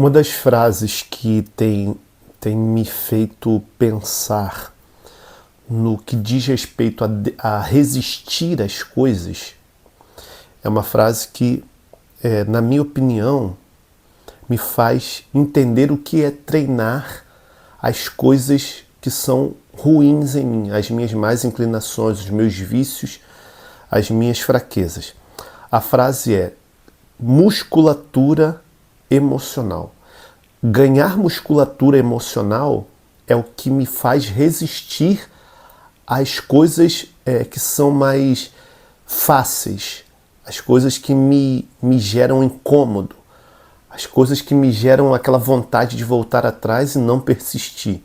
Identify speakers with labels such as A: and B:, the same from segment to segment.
A: Uma das frases que tem me feito pensar no que diz respeito a resistir às coisas é uma frase que, na minha opinião, me faz entender o que é treinar as coisas que são ruins em mim, as minhas más inclinações, os meus vícios, as minhas fraquezas. A frase é musculatura emocional. Ganhar musculatura emocional é o que me faz resistir às coisas que são mais fáceis, as coisas que me geram incômodo, as coisas que me geram aquela vontade de voltar atrás e não persistir.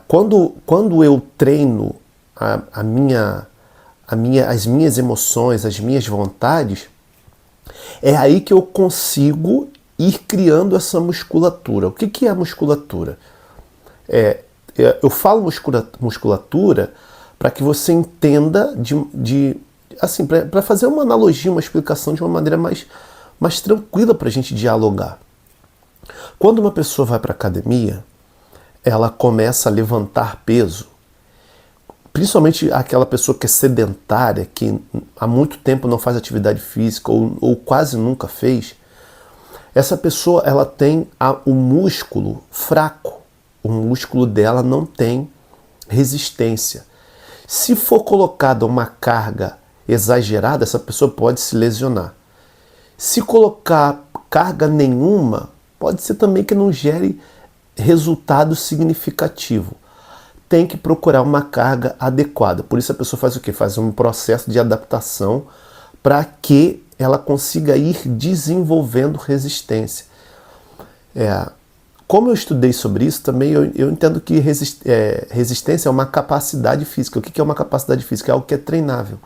A: Quando eu treino as minhas emoções, as minhas vontades, é aí que eu consigo ir criando essa musculatura. O que é a musculatura? Eu falo musculatura para que você entenda assim, para fazer uma analogia, uma explicação de uma maneira mais tranquila para a gente dialogar. Quando uma pessoa vai para a academia, ela começa a levantar peso, principalmente aquela pessoa que é sedentária, que há muito tempo não faz atividade física ou quase nunca fez. Essa pessoa ela tem o músculo fraco, o músculo dela não tem resistência. Se for colocada uma carga exagerada, essa pessoa pode se lesionar. Se colocar carga nenhuma, pode ser também que não gere resultado significativo. Tem que procurar uma carga adequada. Por isso a pessoa faz o quê? Faz um processo de adaptação para que ela consiga ir desenvolvendo resistência. Como eu estudei sobre isso, também eu entendo que resistência é uma capacidade física. O que é uma capacidade física? É algo que é treinável.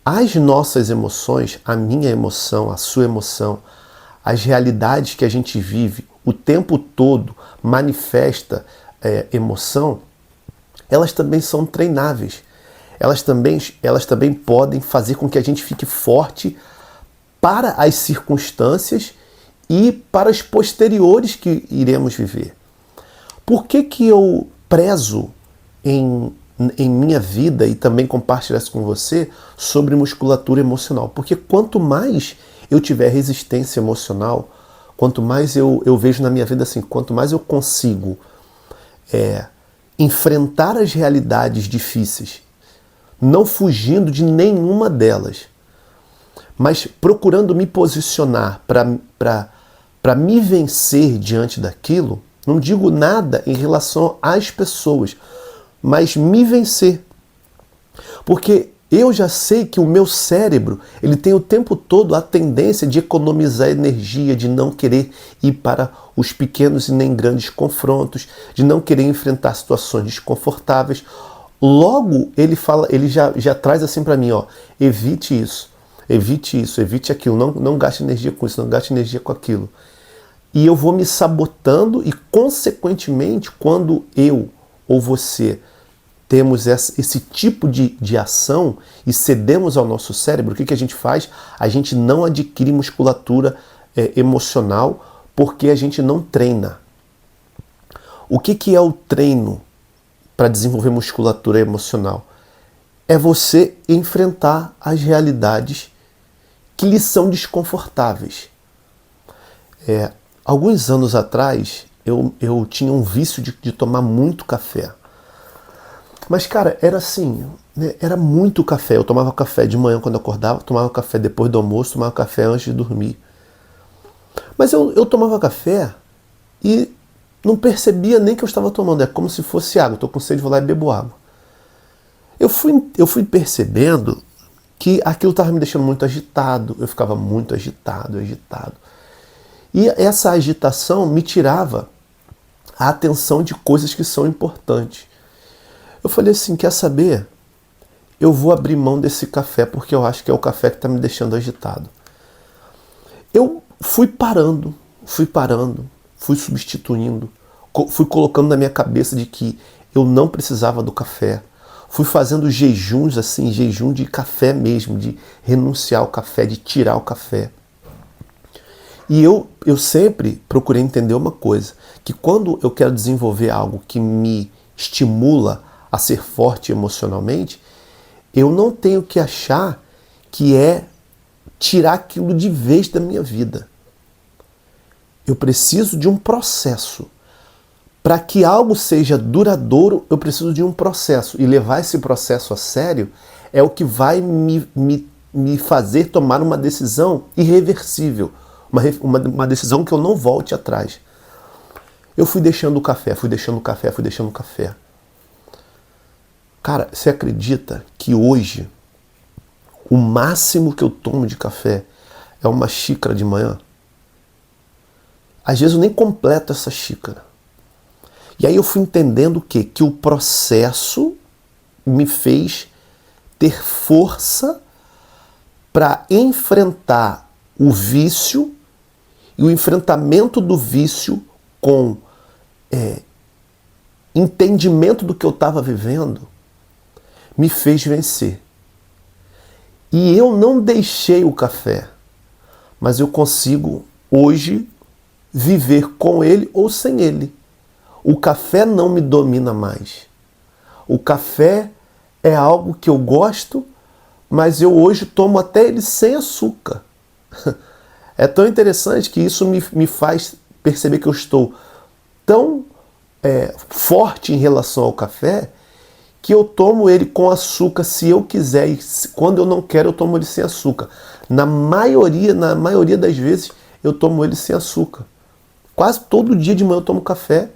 A: As nossas emoções, a minha emoção, a sua emoção, as realidades que a gente vive o tempo todo manifesta emoção, elas também são treináveis. Elas também podem fazer com que a gente fique forte para as circunstâncias e para as posteriores que iremos viver. Por que eu prezo em minha vida e também compartilhar isso com você sobre musculatura emocional? Porque quanto mais eu tiver resistência emocional, quanto mais eu vejo na minha vida assim, quanto mais eu consigo enfrentar as realidades difíceis, não fugindo de nenhuma delas, mas procurando me posicionar para me vencer diante daquilo, não digo nada em relação às pessoas, mas me vencer. Porque eu já sei que o meu cérebro, ele tem o tempo todo a tendência de economizar energia, de não querer ir para os pequenos e nem grandes confrontos, de não querer enfrentar situações desconfortáveis. Logo, ele já traz assim para mim, evite isso, evite aquilo, não gaste energia com isso, não gaste energia com aquilo. E eu vou me sabotando e, consequentemente, quando eu ou você temos esse tipo de ação e cedemos ao nosso cérebro, o que a gente faz? A gente não adquire musculatura emocional porque a gente não treina. O que é o treino para desenvolver musculatura emocional? É você enfrentar as realidades que lhe são desconfortáveis. Alguns anos atrás, eu tinha um vício de tomar muito café. Mas, cara, era assim, né? Era muito café. Eu tomava café de manhã quando eu acordava, tomava café depois do almoço, tomava café antes de dormir. Mas eu tomava café e não percebia nem que eu estava tomando. É como se fosse água. Estou com sede, vou lá e bebo água. Eu fui percebendo que aquilo estava me deixando muito agitado. Eu ficava muito agitado. E essa agitação me tirava a atenção de coisas que são importantes. Eu falei assim, quer saber? Eu vou abrir mão desse café porque eu acho que é o café que está me deixando agitado. Eu fui parando, fui substituindo, fui colocando na minha cabeça de que eu não precisava do café. Fui fazendo jejuns assim, jejum de café mesmo, de renunciar ao café, de tirar o café. E eu sempre procurei entender uma coisa, que quando eu quero desenvolver algo que me estimula a ser forte emocionalmente, eu não tenho que achar que é tirar aquilo de vez da minha vida. Eu preciso de um processo. Para que algo seja duradouro, eu preciso de um processo. E levar esse processo a sério é o que vai me fazer tomar uma decisão irreversível. Uma decisão que eu não volte atrás. Eu fui deixando o café, fui deixando o café, fui deixando o café. Cara, você acredita que hoje o máximo que eu tomo de café é uma xícara de manhã? Às vezes eu nem completo essa xícara. E aí eu fui entendendo o quê? Que o processo me fez ter força para enfrentar o vício e o enfrentamento do vício com entendimento do que eu estava vivendo me fez vencer. E eu não deixei o café, mas eu consigo hoje viver com ele ou sem ele. O café não me domina mais. O café é algo que eu gosto, mas eu hoje tomo até ele sem açúcar. É tão interessante que isso me faz perceber que eu estou tão forte em relação ao café que eu tomo ele com açúcar se eu quiser e quando eu não quero eu tomo ele sem açúcar. Na maioria das vezes eu tomo ele sem açúcar. Quase todo dia de manhã eu tomo café,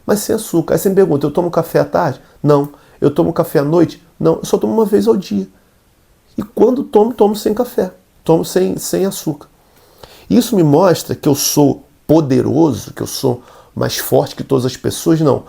A: mas sem açúcar. Aí você me pergunta, eu tomo café à tarde? Não. Eu tomo café à noite? Não. Eu só tomo uma vez ao dia. E quando tomo sem café. Tomo sem açúcar. Isso me mostra que eu sou poderoso, que eu sou mais forte que todas as pessoas? Não.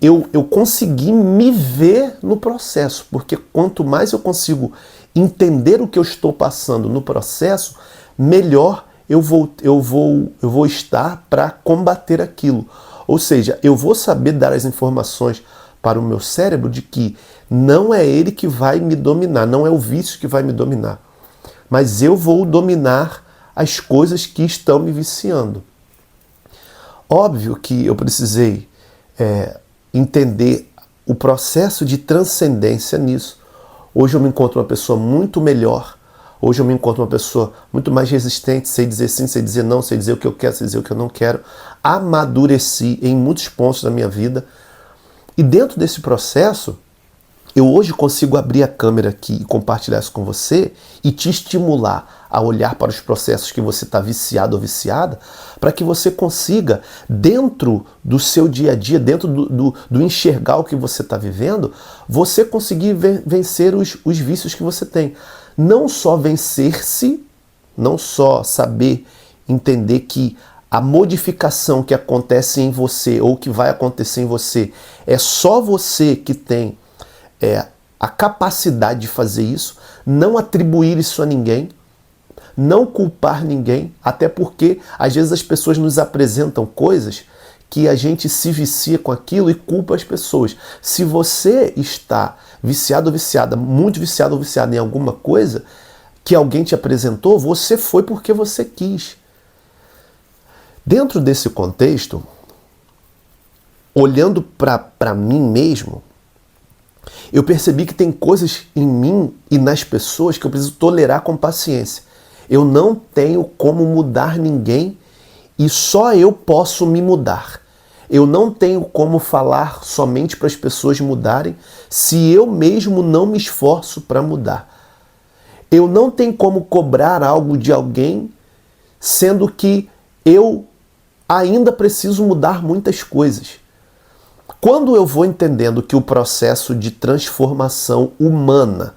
A: Eu consegui me ver no processo, porque quanto mais eu consigo entender o que eu estou passando no processo, melhor eu vou estar para combater aquilo. Ou seja, eu vou saber dar as informações para o meu cérebro de que não é ele que vai me dominar, não é o vício que vai me dominar, mas eu vou dominar as coisas que estão me viciando. Óbvio que eu precisei entender o processo de transcendência nisso. Hoje eu me encontro uma pessoa muito melhor. Hoje eu me encontro uma pessoa muito mais resistente, sei dizer sim, sei dizer não, sei dizer o que eu quero, sei dizer o que eu não quero. Amadureci em muitos pontos da minha vida. E dentro desse processo, eu hoje consigo abrir a câmera aqui e compartilhar isso com você e te estimular a olhar para os processos que você está viciado ou viciada, para que você consiga, dentro do seu dia a dia, dentro do enxergar o que você está vivendo, você conseguir vencer os vícios que você tem. Não só vencer-se, não só saber entender que a modificação que acontece em você ou que vai acontecer em você é só você que tem a capacidade de fazer isso, não atribuir isso a ninguém, não culpar ninguém, até porque às vezes as pessoas nos apresentam coisas que a gente se vicia com aquilo e culpa as pessoas. Se você está viciado ou viciada, muito viciado ou viciada em alguma coisa que alguém te apresentou, você foi porque você quis. Dentro desse contexto, olhando para mim mesmo, eu percebi que tem coisas em mim e nas pessoas que eu preciso tolerar com paciência. Eu não tenho como mudar ninguém e só eu posso me mudar. Eu não tenho como falar somente para as pessoas mudarem se eu mesmo não me esforço para mudar. Eu não tenho como cobrar algo de alguém, sendo que eu ainda preciso mudar muitas coisas. Quando eu vou entendendo que o processo de transformação humana,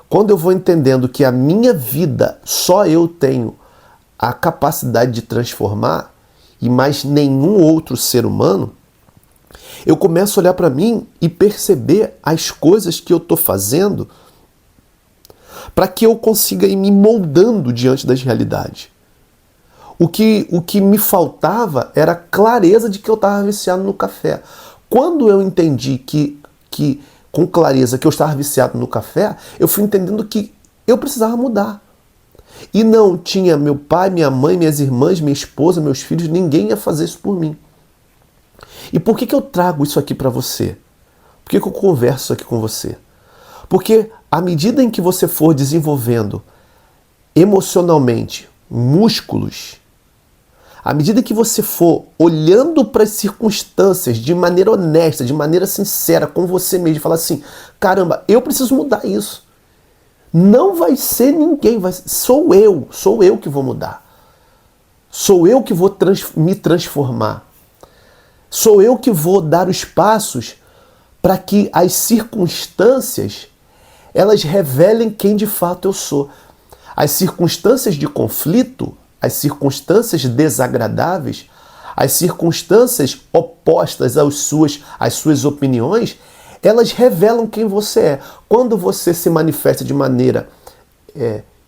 A: quando eu vou entendendo que a minha vida só eu tenho a capacidade de transformar e mais nenhum outro ser humano, eu começo a olhar para mim e perceber as coisas que eu estou fazendo para que eu consiga ir me moldando diante das realidades. O que me faltava era a clareza de que eu estava viciado no café. Quando eu entendi que com clareza que eu estava viciado no café, eu fui entendendo que eu precisava mudar. E não tinha meu pai, minha mãe, minhas irmãs, minha esposa, meus filhos, ninguém ia fazer isso por mim. E por que eu trago isso aqui para você? Por que eu converso aqui com você? Porque à medida em que você for desenvolvendo emocionalmente músculos, à medida que você for olhando para as circunstâncias de maneira honesta, de maneira sincera com você mesmo, falar assim, caramba, eu preciso mudar isso. Não vai ser ninguém, sou eu que vou mudar. Sou eu que vou me transformar. Sou eu que vou dar os passos para que as circunstâncias elas revelem quem de fato eu sou. As circunstâncias de conflito, as circunstâncias desagradáveis, as circunstâncias opostas às suas opiniões, elas revelam quem você é. Quando você se manifesta de maneira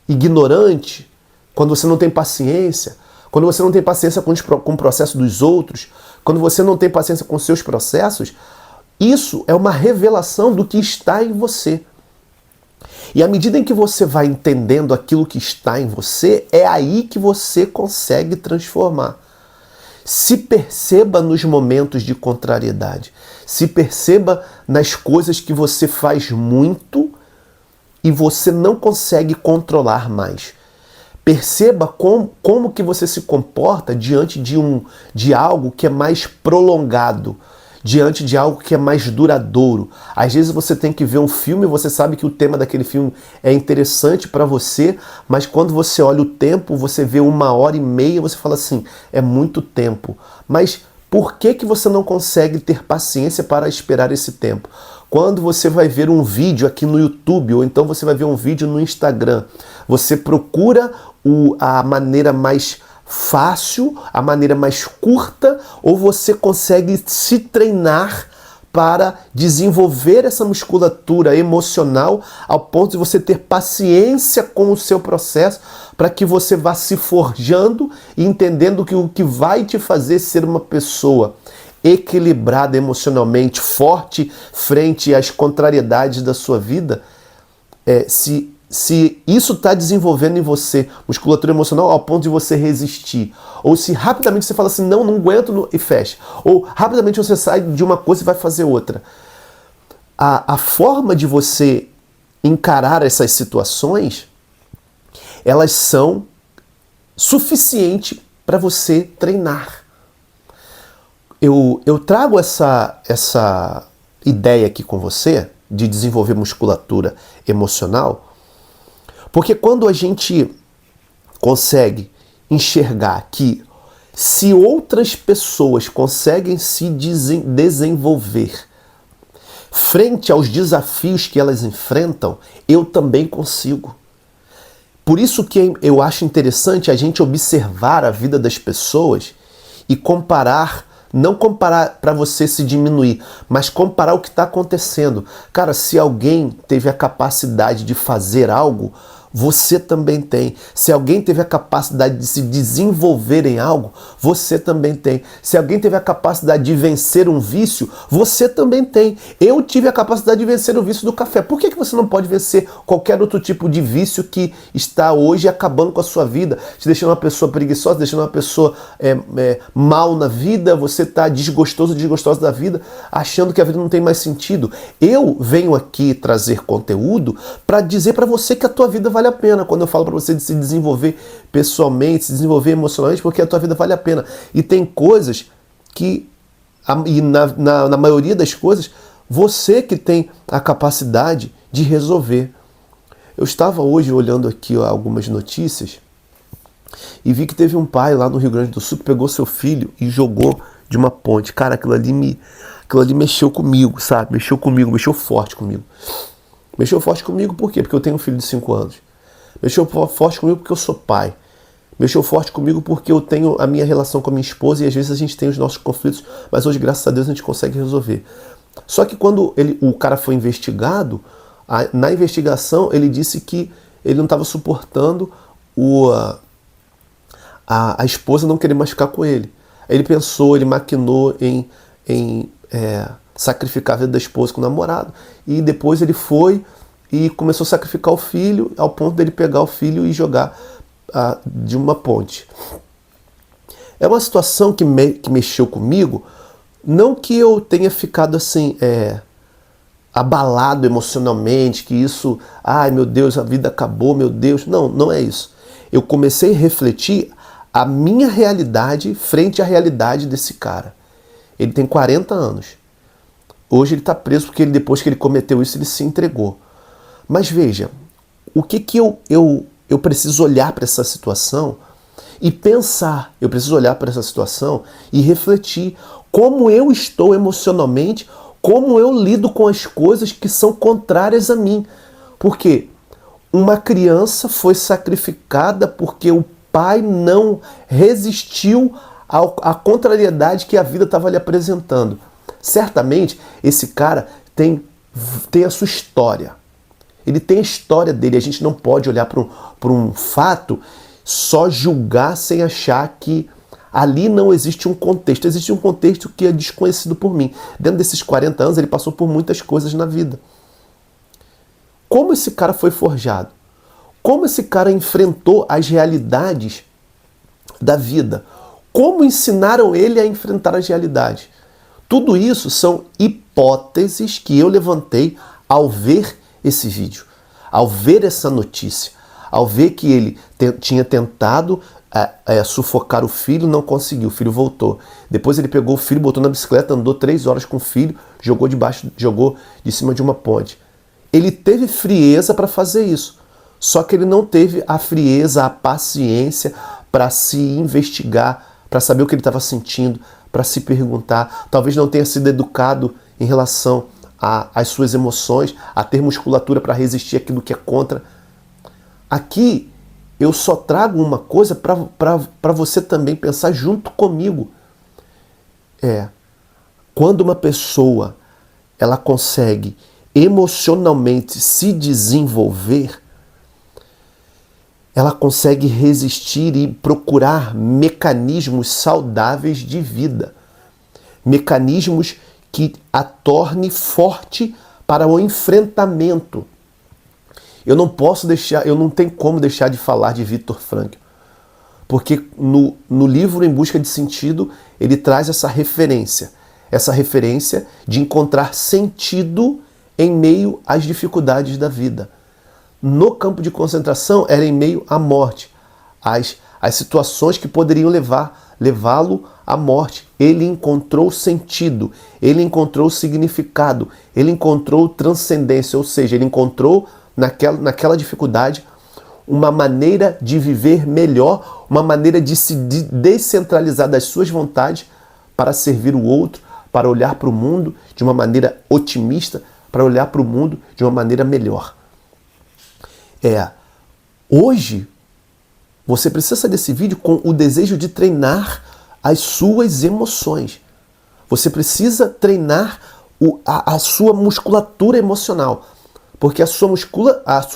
A: ignorante, quando você não tem paciência, quando você não tem paciência com o processo dos outros, quando você não tem paciência com os seus processos, isso é uma revelação do que está em você. E à medida em que você vai entendendo aquilo que está em você, é aí que você consegue transformar. Se perceba nos momentos de contrariedade. Se perceba nas coisas que você faz muito e você não consegue controlar mais. Perceba como que você se comporta diante de algo que é mais prolongado, diante de algo que é mais duradouro. Às vezes você tem que ver um filme e você sabe que o tema daquele filme é interessante para você, mas quando você olha o tempo, você vê 1h30, você fala assim, é muito tempo. Mas por que você não consegue ter paciência para esperar esse tempo? Quando você vai ver um vídeo aqui no YouTube, ou então você vai ver um vídeo no Instagram, você procura a maneira mais fácil, a maneira mais curta, ou você consegue se treinar para desenvolver essa musculatura emocional ao ponto de você ter paciência com o seu processo para que você vá se forjando e entendendo que o que vai te fazer ser uma pessoa equilibrada emocionalmente, forte frente às contrariedades da sua vida, se isso está desenvolvendo em você musculatura emocional ao ponto de você resistir, ou se rapidamente você fala assim, não aguento e fecha, ou rapidamente você sai de uma coisa e vai fazer outra. A forma de você encarar essas situações, elas são suficientes para você treinar. Eu trago essa ideia aqui com você de desenvolver musculatura emocional, porque quando a gente consegue enxergar que se outras pessoas conseguem se desenvolver frente aos desafios que elas enfrentam, eu também consigo. Por isso que eu acho interessante a gente observar a vida das pessoas e comparar, não comparar para você se diminuir, mas comparar o que está acontecendo. Cara, se alguém teve a capacidade de fazer algo, você também tem. Se alguém teve a capacidade de se desenvolver em algo, você também tem. Se alguém teve a capacidade de vencer um vício, você também tem. Eu tive a capacidade de vencer o vício do café. Por que você não pode vencer qualquer outro tipo de vício que está hoje acabando com a sua vida, te deixando uma pessoa preguiçosa, deixando uma pessoa mal na vida, você está desgostosa da vida, achando que a vida não tem mais sentido. Eu venho aqui trazer conteúdo para dizer para você que a tua vida vale a pena. Quando eu falo para você de se desenvolver pessoalmente, se desenvolver emocionalmente, porque a tua vida vale a pena. E tem coisas que, e na maioria das coisas, você que tem a capacidade de resolver. Eu estava hoje olhando aqui algumas notícias e vi que teve um pai lá no Rio Grande do Sul que pegou seu filho e jogou de uma ponte. Cara, aquilo ali mexeu comigo, sabe? Mexeu forte comigo. Mexeu forte comigo por quê? Porque eu tenho um filho de 5 anos. Mexeu forte comigo porque eu sou pai. Mexeu forte comigo porque eu tenho a minha relação com a minha esposa e às vezes a gente tem os nossos conflitos, mas hoje, graças a Deus, a gente consegue resolver. Só que quando o cara foi investigado, na investigação ele disse que ele não estava suportando a esposa não querer mais ficar com ele. Ele pensou, ele maquinou em sacrificar a vida da esposa com o namorado, e depois ele foi e começou a sacrificar o filho ao ponto dele pegar o filho e jogar de uma ponte. É uma situação que mexeu comigo, não que eu tenha ficado assim, abalado emocionalmente, que isso, ai meu Deus, a vida acabou, meu Deus. Não, não é isso. Eu comecei a refletir a minha realidade frente à realidade desse cara. Ele tem 40 anos. Hoje ele está preso porque depois que ele cometeu isso, ele se entregou. Mas veja, o que eu preciso olhar para essa situação e pensar, eu preciso olhar para essa situação e refletir como eu estou emocionalmente, como eu lido com as coisas que são contrárias a mim. Porque uma criança foi sacrificada porque o pai não resistiu à contrariedade que a vida estava lhe apresentando. Certamente esse cara tem a sua história. Ele tem a história dele. A gente não pode olhar para um fato, só julgar sem achar que ali não existe um contexto. Existe um contexto que é desconhecido por mim. Dentro desses 40 anos, ele passou por muitas coisas na vida. Como esse cara foi forjado? Como esse cara enfrentou as realidades da vida? Como ensinaram ele a enfrentar as realidades? Tudo isso são hipóteses que eu levantei ao ver esse vídeo, ao ver essa notícia, ao ver que ele tinha tentado sufocar o filho, não conseguiu, o filho voltou. Depois ele pegou o filho, botou na bicicleta, andou 3 horas com o filho, jogou de cima de uma ponte. Ele teve frieza para fazer isso, só que ele não teve a frieza, a paciência para se investigar, para saber o que ele estava sentindo, para se perguntar. Talvez não tenha sido educado em relação às suas emoções, a ter musculatura para resistir àquilo que é contra. Aqui eu só trago uma coisa para você também pensar junto comigo. Quando uma pessoa ela consegue emocionalmente se desenvolver, ela consegue resistir e procurar mecanismos saudáveis de vida. Mecanismos que a torne forte para o enfrentamento. Eu não tenho como deixar de falar de Viktor Frankl. Porque no livro Em Busca de Sentido, ele traz essa referência de encontrar sentido em meio às dificuldades da vida. No campo de concentração era em meio à morte, as situações que poderiam levá-lo à morte. Ele encontrou sentido, ele encontrou significado, ele encontrou transcendência, ou seja, ele encontrou naquela dificuldade uma maneira de viver melhor, uma maneira de se descentralizar das suas vontades para servir o outro, para olhar para o mundo de uma maneira otimista, para olhar para o mundo de uma maneira melhor. Hoje, você precisa sair desse vídeo com o desejo de treinar as suas emoções. Você precisa treinar a sua musculatura emocional. Porque a sua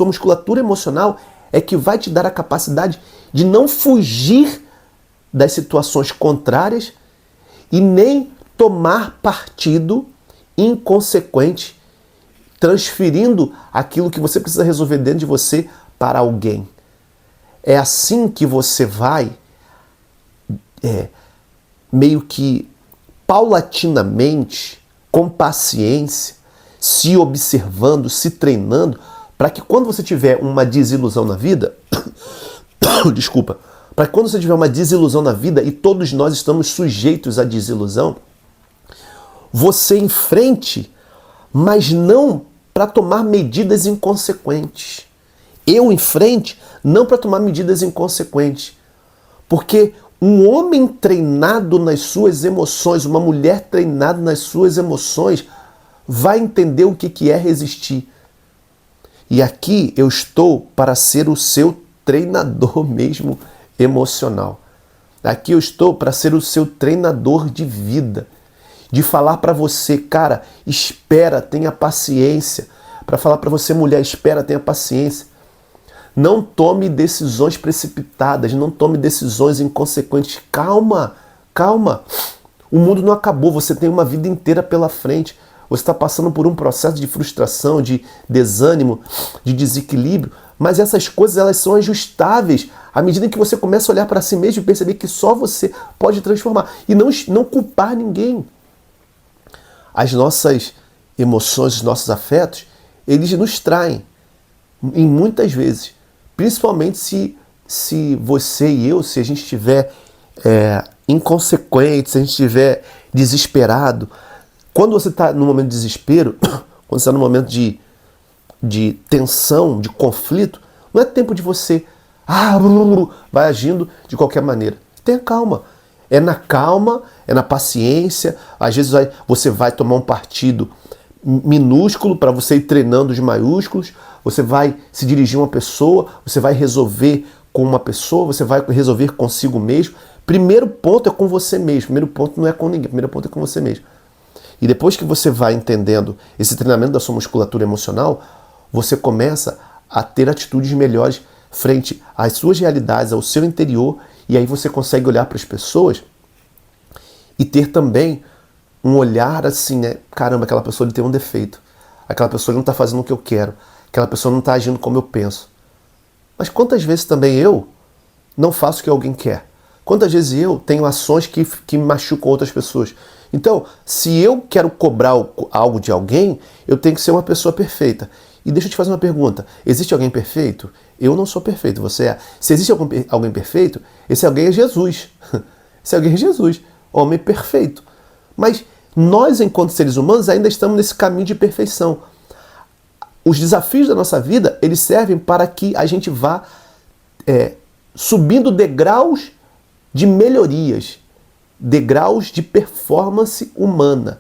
A: musculatura emocional é que vai te dar a capacidade de não fugir das situações contrárias e nem tomar partido inconsequente, transferindo aquilo que você precisa resolver dentro de você para alguém. É assim que você vai, meio que paulatinamente, com paciência, se observando, se treinando, para que quando você tiver uma desilusão na vida, desculpa, para que quando você tiver uma desilusão na vida, e todos nós estamos sujeitos à desilusão, você enfrente, mas não para tomar medidas inconsequentes. Eu enfrente, não para tomar medidas inconsequentes. Porque um homem treinado nas suas emoções, uma mulher treinada nas suas emoções, vai entender o que é resistir. E aqui eu estou para ser o seu treinador mesmo emocional. Aqui eu estou para ser o seu treinador de vida. De falar para você, cara, espera, tenha paciência. Para falar para você, mulher, espera, tenha paciência. Não tome decisões precipitadas, não tome decisões inconsequentes. Calma, calma. O mundo não acabou, você tem uma vida inteira pela frente. Você está passando por um processo de frustração, de desânimo, de desequilíbrio, Mas essas coisas, elas são ajustáveis à medida que você começa a olhar para si mesmo e perceber que só você pode transformar. E não culpar ninguém. As nossas emoções, os nossos afetos, eles nos traem. Em muitas vezes. Principalmente se você e eu, se a gente estiver inconsequente, se a gente estiver desesperado. Quando você está no momento de desespero, quando você está no momento de tensão, de conflito, não é tempo de você vai agindo de qualquer maneira. Tenha calma. É na calma, é na paciência. Às vezes você vai tomar um partido minúsculo para você ir treinando os maiúsculos. Você vai se dirigir a uma pessoa, você vai resolver com uma pessoa, você vai resolver consigo mesmo. Primeiro ponto é com você mesmo. Primeiro ponto não é com ninguém. Primeiro ponto é com você mesmo. E depois que você vai entendendo esse treinamento da sua musculatura emocional, você começa a ter atitudes melhores frente às suas realidades, ao seu interior, e aí você consegue olhar para as pessoas e ter também um olhar assim, né? Caramba, aquela pessoa tem um defeito. Aquela pessoa não está fazendo o que eu quero. Aquela pessoa não está agindo como eu penso. Mas quantas vezes também eu não faço o que alguém quer? Quantas vezes eu tenho ações que me machucam outras pessoas? Então, se eu quero cobrar algo de alguém, eu tenho que ser uma pessoa perfeita. E deixa eu te fazer uma pergunta. Existe alguém perfeito? Eu não sou perfeito, você é. Se existe alguém perfeito, esse alguém é Jesus. Esse alguém é Jesus, homem perfeito. Mas nós, enquanto seres humanos, ainda estamos nesse caminho de perfeição. Os desafios da nossa vida, eles servem para que a gente vá subindo degraus de melhorias, degraus de performance humana,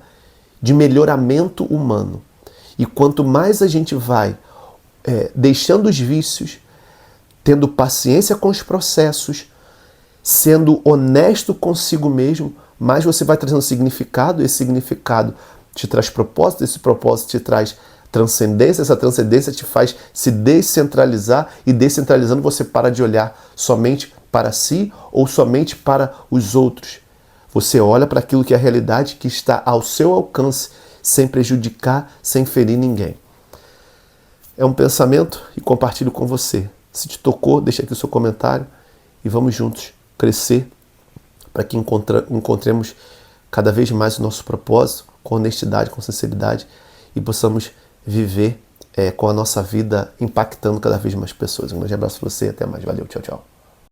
A: de melhoramento humano. E quanto mais a gente vai deixando os vícios, tendo paciência com os processos, sendo honesto consigo mesmo, mais você vai trazendo significado, esse significado te traz propósito, esse propósito te traz transcendência, essa transcendência te faz se descentralizar, e descentralizando você para de olhar somente para si ou somente para os outros. Você olha para aquilo que é a realidade, que está ao seu alcance, sem prejudicar, sem ferir ninguém. É um pensamento e compartilho com você. Se te tocou, deixa aqui o seu comentário e vamos juntos crescer para que encontremos cada vez mais o nosso propósito, com honestidade, com sinceridade, e possamos viver com a nossa vida impactando cada vez mais pessoas. Um grande abraço para você e até mais. Valeu, tchau, tchau.